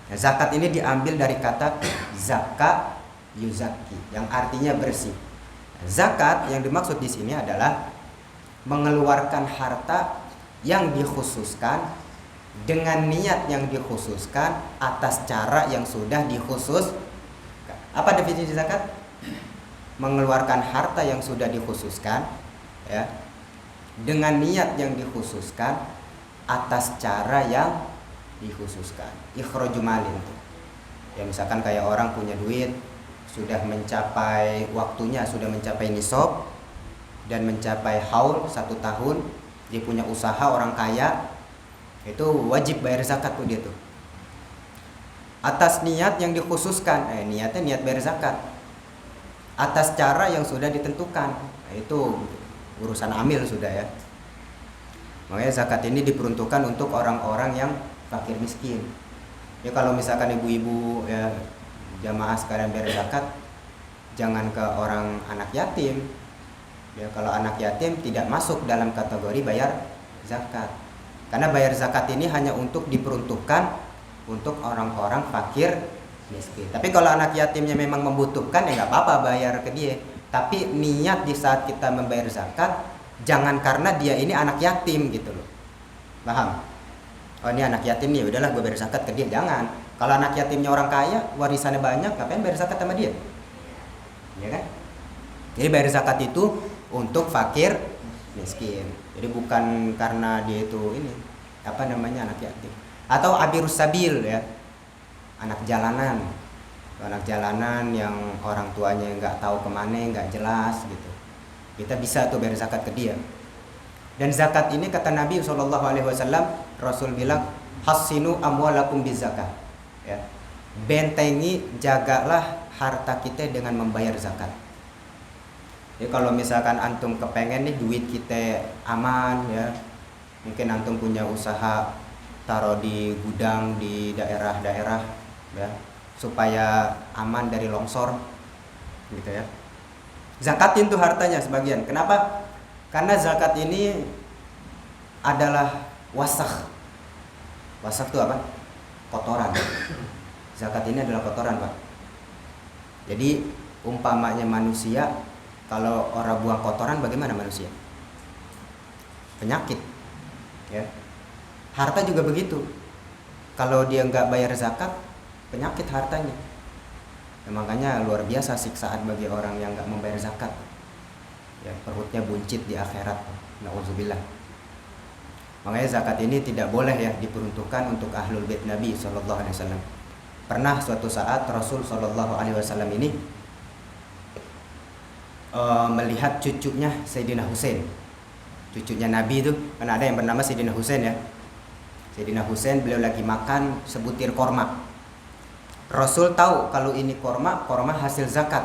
Nah, zakat ini diambil dari kata zakka yuzaki yang artinya bersih. Zakat yang dimaksud di sini adalah mengeluarkan harta yang dikhususkan dengan niat yang dikhususkan atas cara yang sudah dikhususkan. Apa definisi zakat? Mengeluarkan harta yang sudah dikhususkan ya, dengan niat yang dikhususkan atas cara yang dikhususkan. Ikhraju malin tuh. Ya misalkan kayak orang punya duit, sudah mencapai waktunya, sudah mencapai nisab dan mencapai haul 1 tahun, dia punya usaha, orang kaya, itu wajib bayar zakat tuh dia tuh. Atas niat yang dikhususkan, niatnya niat bayar zakat. Atas cara yang sudah ditentukan, itu urusan amil sudah ya. Makanya zakat ini diperuntukkan untuk orang-orang yang fakir miskin. Ya kalau misalkan ibu-ibu ya jamaah sekalian bayar zakat, jangan ke orang anak yatim. Ya kalau anak yatim tidak masuk dalam kategori bayar zakat. Karena bayar zakat ini hanya untuk diperuntukkan untuk orang-orang fakir miskin. Tapi kalau anak yatimnya memang membutuhkan ya nggak apa-apa bayar ke dia. Tapi niat di saat kita membayar zakat jangan karena dia ini anak yatim gitu loh. Paham? Oh ini anak yatim nih, udahlah gue bayar zakat ke dia. Jangan. Kalau anak yatimnya orang kaya, warisannya banyak, ngapain bayar zakat sama dia? Ya kan? Jadi bayar zakat itu untuk fakir miskin. Jadi bukan karena dia itu ini apa namanya anak yatim. Atau abirus sabil ya, anak jalanan. Anak jalanan yang orang tuanya nggak tahu kemana, nggak jelas gitu. Kita bisa tuh bayar zakat ke dia. Dan zakat ini kata Nabi SAW, Rasul bilang hassinu amwalakum bizakat. Ya. Bentengi, jagalah harta kita dengan membayar zakat. Jadi kalau misalkan antum kepengen nih duit kita aman ya, mungkin antum punya usaha taruh di gudang di daerah-daerah ya, supaya aman dari longsor gitu ya. Zakatin tuh hartanya sebagian. Kenapa? Karena zakat ini adalah wasakh. Wasakh itu apa? Kotoran. Zakat ini adalah kotoran, Pak. Jadi umpamanya manusia, kalau orang buang kotoran bagaimana manusia? Penyakit. Ya. Harta juga begitu. Kalau dia nggak bayar zakat, penyakit hartanya. Ya, makanya luar biasa siksaan bagi orang yang nggak membayar zakat. Ya, perutnya buncit di akhirat. Nauzubillah. Makanya zakat ini tidak boleh ya diperuntukkan untuk ahlul bait Nabi SAW. Pernah suatu saat Rasul SAW ini melihat cucunya Sayyidina Husain. Cucunya Nabi itu kan ada yang bernama Sayyidina Husain ya. Sayyidina Husain beliau lagi makan sebutir korma. Rasul tahu kalau ini korma hasil zakat.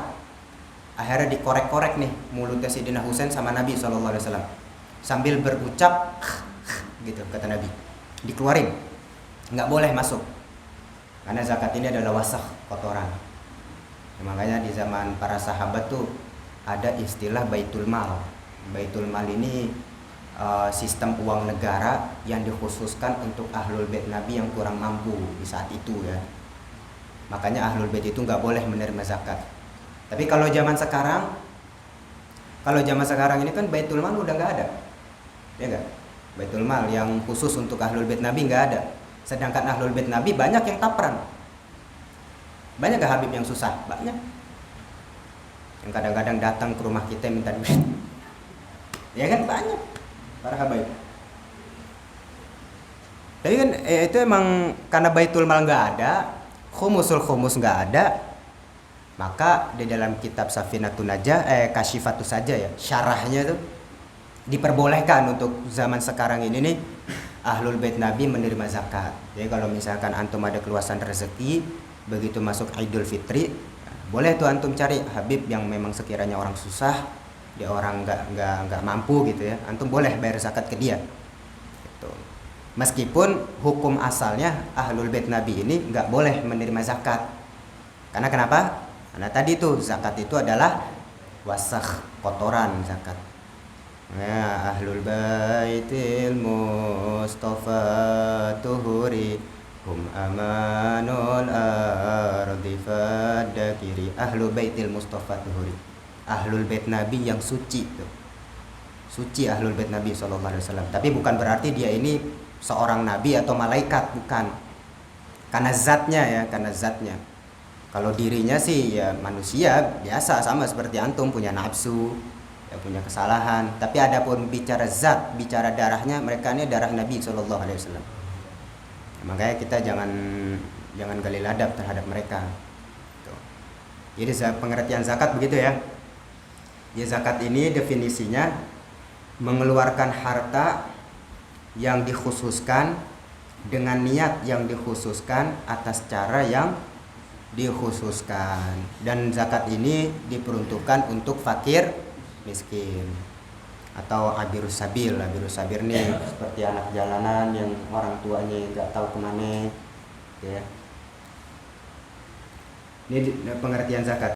Akhirnya dikorek-korek nih mulutnya Sayyidina Husain sama Nabi SAW. Sambil berucap gitu kata Nabi. Dikeluarin. Nggak boleh masuk. Karena zakat ini adalah wasakh, kotoran. Makanya di zaman para sahabat tuh ada istilah baitul mal. Baitul mal ini sistem uang negara yang dikhususkan untuk ahlul bait Nabi yang kurang mampu di saat itu ya. Makanya ahlul bait itu nggak boleh menerima zakat. Tapi kalau zaman sekarang ini kan baitul mal udah nggak ada, ya nggak? Baitul mal yang khusus untuk ahlul bait Nabi nggak ada. Sedangkan ahlul bait Nabi banyak yang tapran. Banyak gak Habib yang susah? Banyak. Yang kadang-kadang datang ke rumah kita minta duit. Ya kan banyak para habaib. Tapi kan itu emang karena baitul mal nggak ada, khumusul khumus nggak ada, maka di dalam kitab Safinatun Najah Kasyifatus saja ya, syarahnya tuh diperbolehkan untuk zaman sekarang ini nih ahlul bait Nabi menerima zakat. Jadi kalau misalkan antum ada keluasan rezeki, begitu masuk Idul Fitri, boleh tuh antum cari habib yang memang sekiranya orang susah, dia orang nggak mampu gitu ya, antum boleh bayar zakat ke dia. Gitu. Meskipun hukum asalnya ahlul bait Nabi ini nggak boleh menerima zakat. Karena kenapa? Karena tadi tuh zakat itu adalah wasakh, kotoran zakat. Ya, ahlul baitil mustafa tuhuri hum amanul ardi fadakiri ahlu baitil mustafa tuhuri, ahlul bait Nabi yang suci tuh. Suci ahlul bait Nabi SAW. Tapi bukan berarti dia ini seorang nabi atau malaikat, bukan. Karena zatnya ya, karena zatnya. Kalau dirinya sih ya manusia biasa, sama seperti antum, punya nafsu, ya punya kesalahan. Tapi adapun bicara zat, bicara darahnya, mereka ini darah Nabi SAW. Makanya kita jangan gali ladab terhadap mereka. Tuh. Jadi pengertian zakat begitu ya. Ya, zakat ini definisinya mengeluarkan harta yang dikhususkan dengan niat yang dikhususkan atas cara yang dikhususkan, dan zakat ini diperuntukkan untuk fakir miskin atau abirus sabil. Abirus sabil nih seperti anak jalanan yang orang tuanya nggak tahu kemana ya. Ini pengertian zakat.